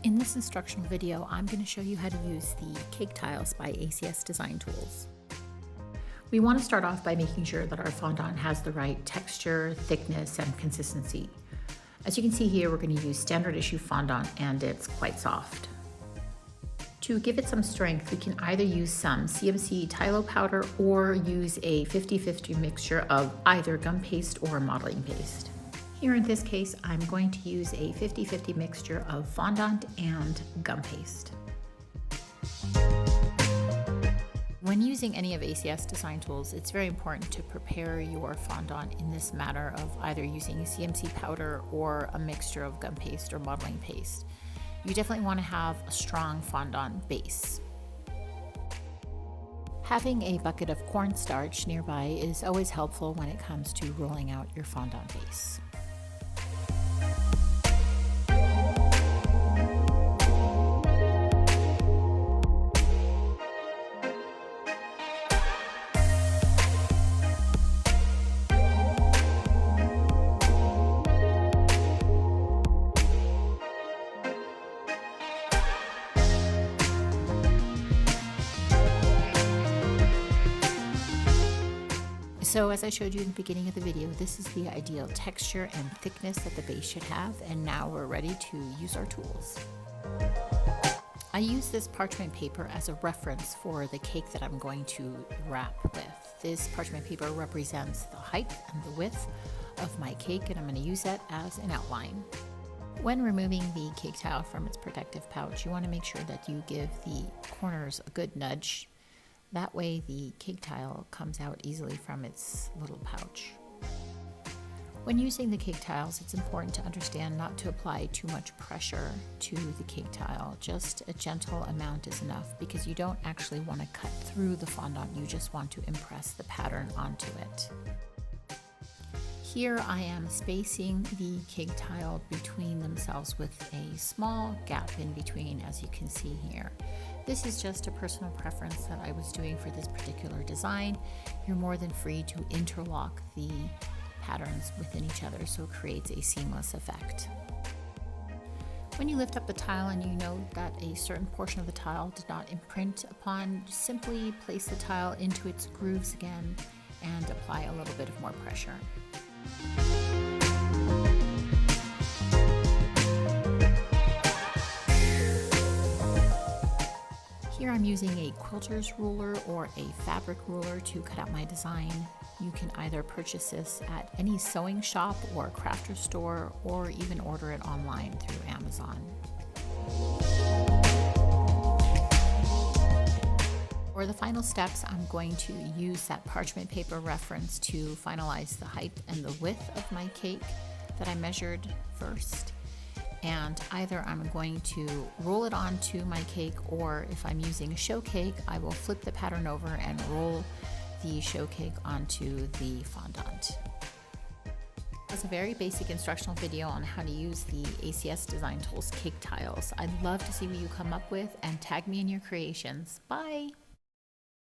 In this instructional video, I'm going to show you how to use the CakeTiles by ACS Design Tools. We want to start off by making sure that our fondant has the right texture, thickness, and consistency. As you can see here, we're going to use standard issue fondant and it's quite soft. To give it some strength, we can either use some CMC Tylo powder or use a 50-50 mixture of either gum paste or modeling paste. Here in this case, I'm going to use a 50-50 mixture of fondant and gum paste. When using any of ACS Design Tools, it's very important to prepare your fondant in this manner of either using CMC powder or a mixture of gum paste or modeling paste. You definitely want to have a strong fondant base. Having a bucket of cornstarch nearby is always helpful when it comes to rolling out your fondant base. So as I showed you in the beginning of the video, this is the ideal texture and thickness that the base should have, and now we're ready to use our tools. I use this parchment paper as a reference for the cake that I'm going to wrap with. This parchment paper represents the height and the width of my cake, and I'm going to use that as an outline. When removing the cake tile from its protective pouch, you want to make sure that you give the corners a good nudge. That way the cake tile comes out easily from its little pouch. When using the cake tiles, it's important to understand not to apply too much pressure to the cake tile. Just a gentle amount is enough because you don't actually want to cut through the fondant, you just want to impress the pattern onto it. Here I am spacing the cake tile between themselves with a small gap in between, as you can see here. This is just a personal preference that I was doing for this particular design. You're more than free to interlock the patterns within each other so it creates a seamless effect. When you lift up the tile and you know that a certain portion of the tile did not imprint upon, simply place the tile into its grooves again and apply a little bit of more pressure. Here I'm using a quilter's ruler or a fabric ruler to cut out my design. You can either purchase this at any sewing shop or crafter store, or even order it online through Amazon. For the final steps, I'm going to use that parchment paper reference to finalize the height and the width of my cake that I measured first. And either I'm going to roll it onto my cake, or if I'm using a show cake, I will flip the pattern over and roll the show cake onto the fondant. It's a very basic instructional video on how to use the ACS Design Tools CakeTiles. I'd love to see what you come up with and tag me in your creations. Bye!